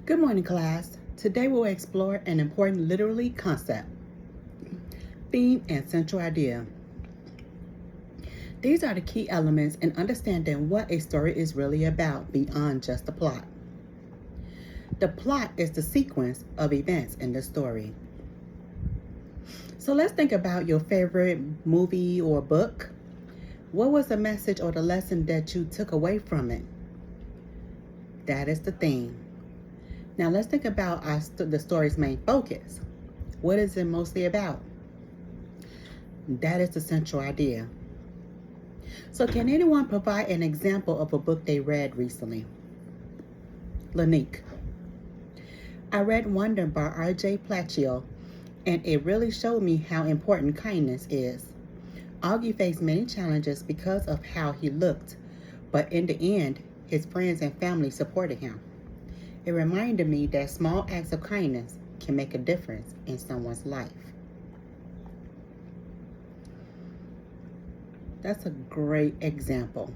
Good morning, class. Today we'll explore an important literary concept, theme, and central idea. These are the key elements in understanding what a story is really about beyond just the plot. The plot is the sequence of events in the story. So let's think about your favorite movie or book. What was the message or the lesson that you took away from it? That is the theme. Now let's think about the story's main focus. What is it mostly about? That is the central idea. So can anyone provide an example of a book they read recently? Lanique. I read Wonder by R.J. Placcio, and it really showed me how important kindness is. Augie faced many challenges because of how he looked, but in the end, his friends and family supported him. It reminded me that small acts of kindness can make a difference in someone's life. That's a great example.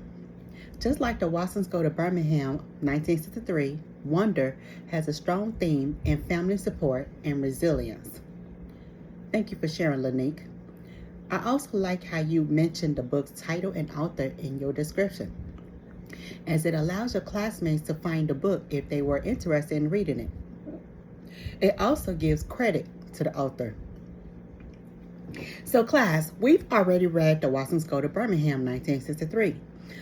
Just like the Watsons Go to Birmingham 1963, Wonder has a strong theme in family support and resilience. Thank you for sharing, Lanique. I also like how you mentioned the book's title and author in your description, as it allows your classmates to find the book if they were interested in reading it. It also gives credit to the author. So class, we've already read The Watsons Go to Birmingham 1963.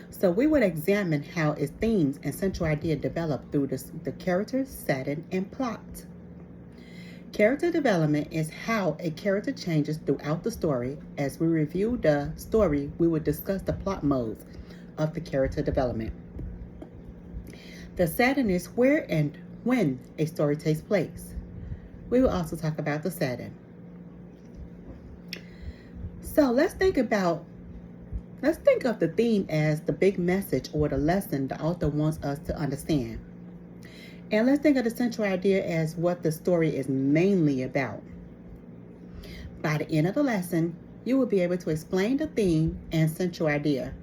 So we would examine how its themes and central idea develop through the characters, setting, and plot. Character development is how a character changes throughout the story. As we review the story, we will discuss the plot modes of the character development. The setting is where and when a story takes place. We will also talk about the setting. So let's think of the theme as the big message or the lesson the author wants us to understand. And let's think of the central idea as what the story is mainly about. By the end of the lesson, you will be able to explain the theme and central idea,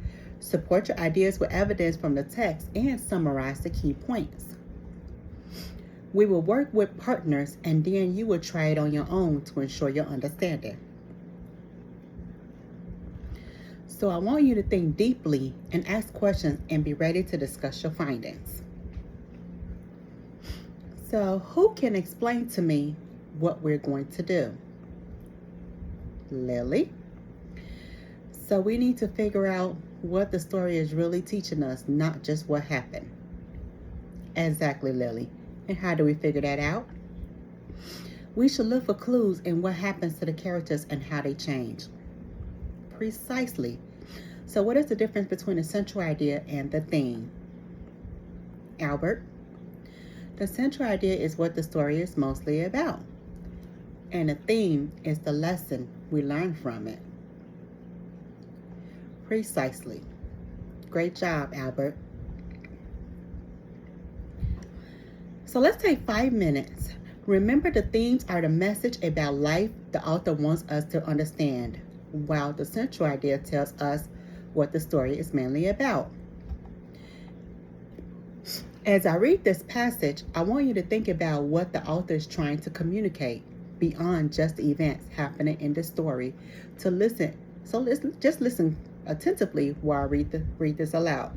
support your ideas with evidence from the text, and summarize the key points. We will work with partners, and then you will try it on your own to ensure your understanding. So I want you to think deeply and ask questions and be ready to discuss your findings. So who can explain to me what we're going to do? Lily. So we need to figure out what the story is really teaching us, not just what happened. Exactly, Lily. And how do we figure that out? We should look for clues in what happens to the characters and how they change. Precisely. So what is the difference between the central idea and the theme? Albert. The central idea is what the story is mostly about, and the theme is the lesson we learn from it. Precisely. Great job, Albert. So let's take 5 minutes. Remember, the themes are the message about life the author wants us to understand, while the central idea tells us what the story is mainly about. As I read this passage, I want you to think about what the author is trying to communicate beyond just the events happening in the story. To listen, just listen attentively while I read this aloud.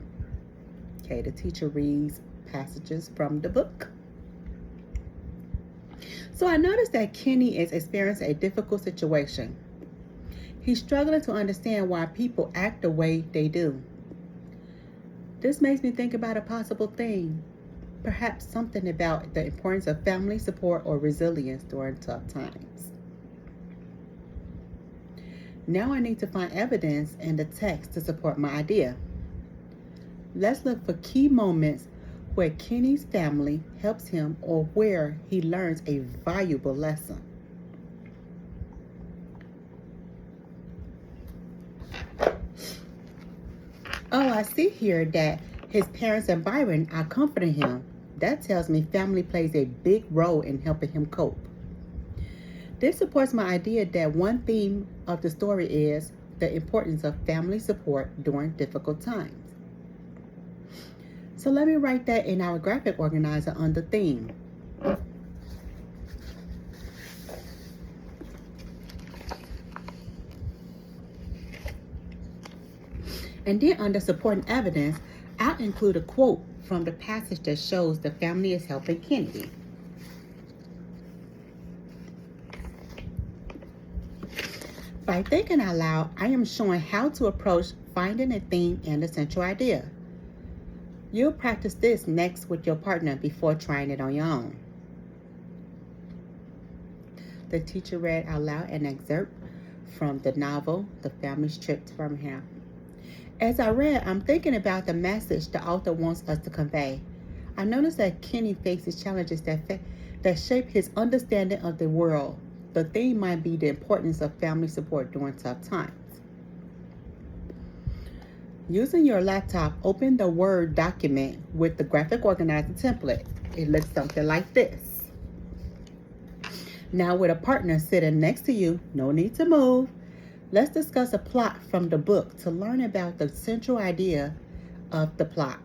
Okay, the teacher reads passages from the book. So I noticed that Kenny is experiencing a difficult situation. He's struggling to understand why people act the way they do. This makes me think about a possible thing, perhaps something about the importance of family support or resilience during tough times. Now I need to find evidence in the text to support my idea. Let's look for key moments where Kenny's family helps him or where he learns a valuable lesson. Oh, I see here that his parents and Byron are comforting him. That tells me family plays a big role in helping him cope. This supports my idea that one theme of the story is the importance of family support during difficult times. So let me write that in our graphic organizer under theme. And then under supporting evidence, I'll include a quote from the passage that shows the family is helping Kennedy. By thinking out loud, I am showing how to approach finding a theme and a central idea. You'll practice this next with your partner before trying it on your own. The teacher read out loud an excerpt from the novel, The Family's Trip to Birmingham. As I read, I'm thinking about the message the author wants us to convey. I noticed that Kenny faces challenges that shape his understanding of the world. The theme might be the importance of family support during tough times. Using your laptop, open the Word document with the graphic organizer template. It looks something like this. Now with a partner sitting next to you, no need to move. Let's discuss a plot from the book to learn about the central idea of the plot.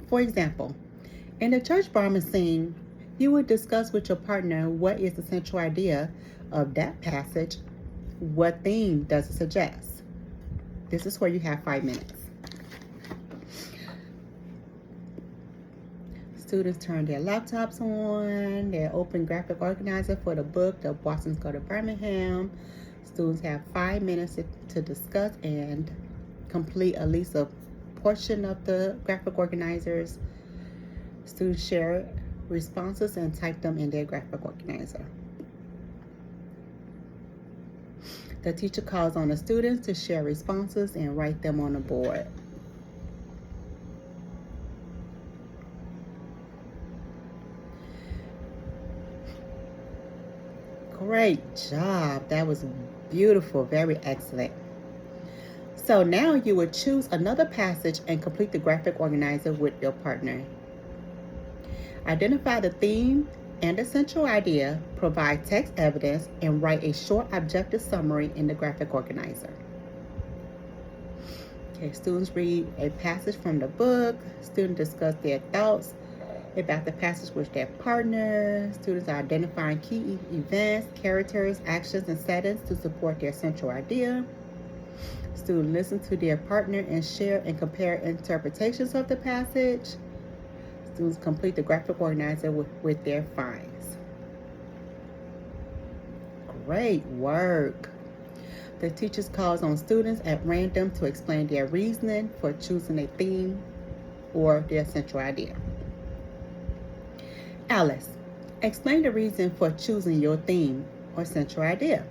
For example, in the church barman scene, you would discuss with your partner what is the central idea of that passage. What theme does it suggest? This is where you have 5 minutes. Students turn their laptops on. They open graphic organizer for the book, The Boston's Go to Birmingham. Students have 5 minutes to discuss and complete at least a portion of the graphic organizers. Students share responses and type them in their graphic organizer. The teacher calls on the students to share responses and write them on the board. Great job. That was beautiful. Very excellent. So now you would choose another passage and complete the graphic organizer with your partner. Identify the theme and the central idea, provide text evidence, and write a short objective summary in the graphic organizer. Okay, students read a passage from the book. Students discuss their thoughts about the passage with their partner. Students are identifying key events, characters, actions, and settings to support their central idea. Students listen to their partner and share and compare interpretations of the passage. Students complete the graphic organizer with their finds. Great work. The teacher calls on students at random to explain their reasoning for choosing a theme or their central idea. Alice, explain the reason for choosing your theme or central idea.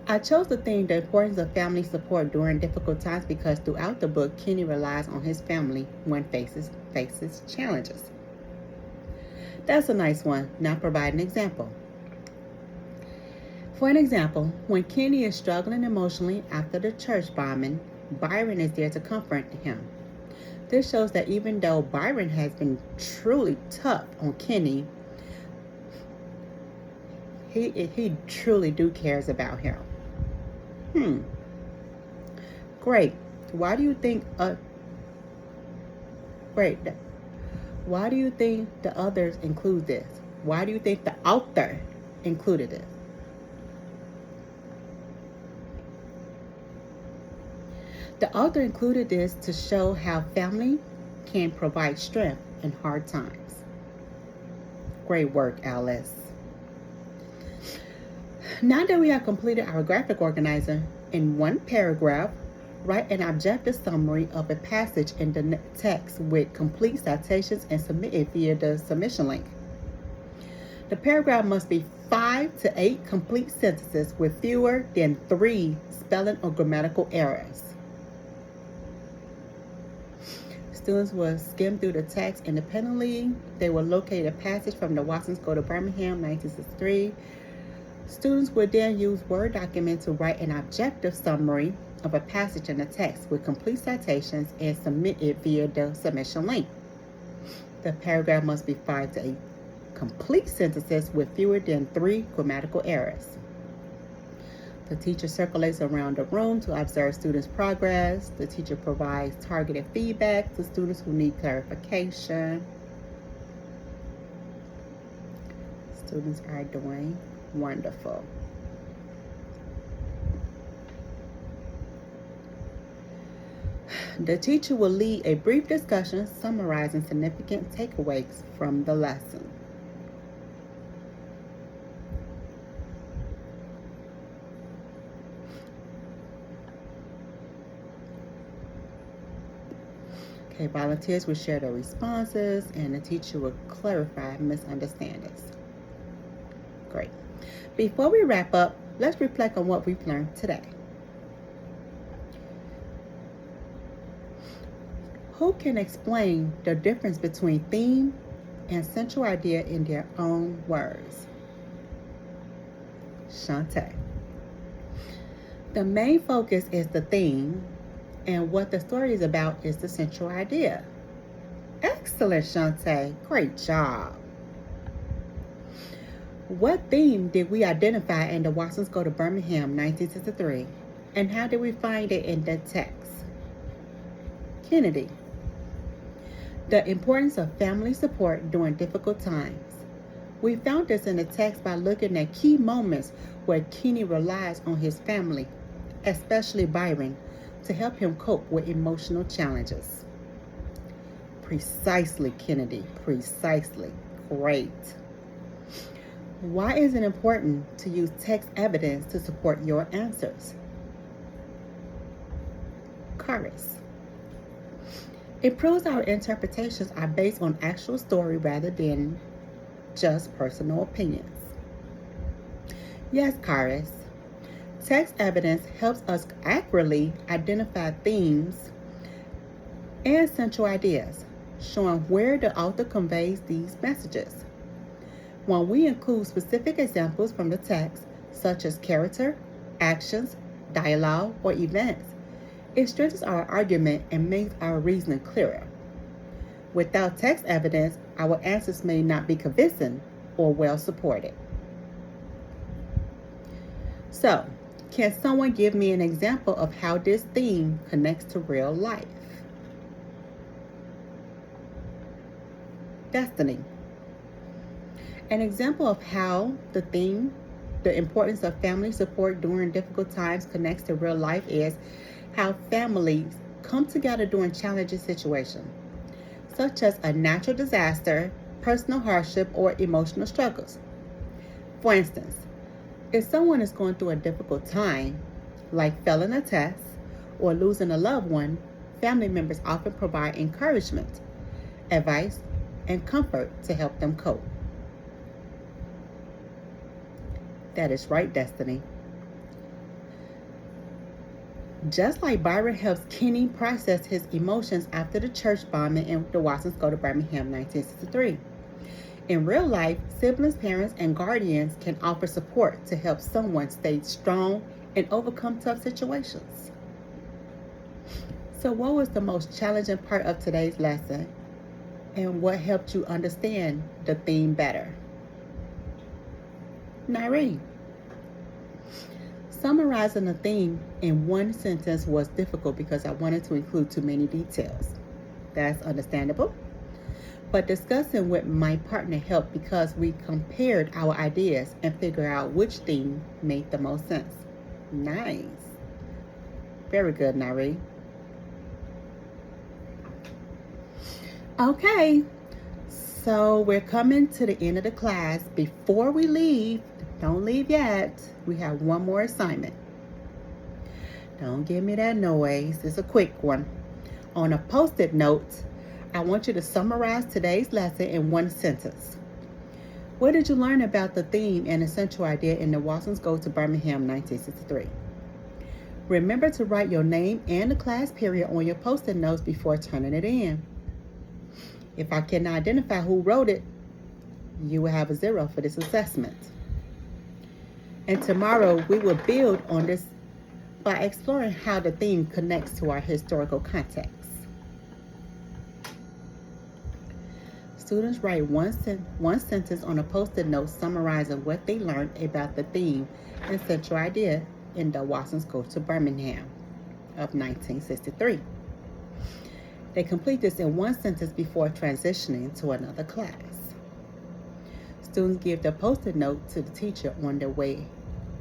I chose the theme, the importance of family support during difficult times, because throughout the book, Kenny relies on his family when faces challenges. That's a nice one. Now provide an example. For an example, when Kenny is struggling emotionally after the church bombing, Byron is there to comfort him. This shows that even though Byron has been truly tough on Kenny, he truly cares about him. Great. Why do you think Why do you think the others include this? Why do you think the author included it? The author included this to show how family can provide strength in hard times. Great work, Alice. Now that we have completed our graphic organizer, in one paragraph, write an objective summary of a passage in the text with complete citations and submit it via the submission link. The paragraph must be 5 to 8 complete sentences with fewer than 3 spelling or grammatical errors. Students will skim through the text independently. They will locate a passage from the Watsons Go to Birmingham, 1963. Students will then use Word document to write an objective summary of a passage in the text with complete citations and submit it via the submission link. The paragraph must be 5 to 8 complete sentences with fewer than 3 grammatical errors. The teacher circulates around the room to observe students' progress. The teacher provides targeted feedback to students who need clarification. Students are doing wonderful. The teacher will lead a brief discussion summarizing significant takeaways from the lesson. Okay, volunteers will share their responses and the teacher will clarify misunderstandings. Great. Before we wrap up, let's reflect on what we've learned today. Who can explain the difference between theme and central idea in their own words? Shantae. The main focus is the theme, and what the story is about is the central idea. Excellent, Shantae. Great job. What theme did we identify in the Watsons Go to Birmingham 1963? And how did we find it in the text? Kennedy. The importance of family support during difficult times. We found this in the text by looking at key moments where Kenny relies on his family, especially Byron, to help him cope with emotional challenges. Precisely, Kennedy. Precisely. Great. Why is it important to use text evidence to support your answers? Chorus. It proves our interpretations are based on actual story rather than just personal opinions. Yes, Chorus. Text evidence helps us accurately identify themes and central ideas, showing where the author conveys these messages. When we include specific examples from the text, such as character, actions, dialogue, or events, it strengthens our argument and makes our reasoning clearer. Without text evidence, our answers may not be convincing or well supported. So, can someone give me an example of how this theme connects to real life? Destiny. An example of how the theme, the importance of family support during difficult times, connects to real life is how families come together during challenging situations, such as a natural disaster, personal hardship, or emotional struggles. For instance, if someone is going through a difficult time, like failing a test or losing a loved one, family members often provide encouragement, advice, and comfort to help them cope. That is right, Destiny. Just like Byron helps Kenny process his emotions after the church bombing in the Watsons Go to Birmingham 1963. In real life, siblings, parents, and guardians can offer support to help someone stay strong and overcome tough situations. So what was the most challenging part of today's lesson, and what helped you understand the theme better? Nyree. Summarizing the theme in one sentence was difficult because I wanted to include too many details. That's understandable. But discussing with my partner helped because we compared our ideas and figured out which theme made the most sense. Nice. Very good, Nyree. Okay, so we're coming to the end of the class. Before we leave, don't leave yet, we have one more assignment. Don't give me that noise. It's a quick one. On a post-it note, I want you to summarize today's lesson in one sentence. What did you learn about the theme and essential idea in the Watsons Go to Birmingham 1963? Remember to write your name and the class period on your post-it notes before turning it in. If I cannot identify who wrote it, you will have a 0 for this assessment. And tomorrow we will build on this by exploring how the theme connects to our historical context. Students write one sentence on a post-it note summarizing what they learned about the theme and central idea in the Watsons Go to Birmingham of 1963. They complete this in one sentence before transitioning to another class. students give the post-it note to the teacher on their way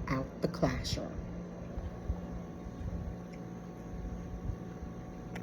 out the classroom.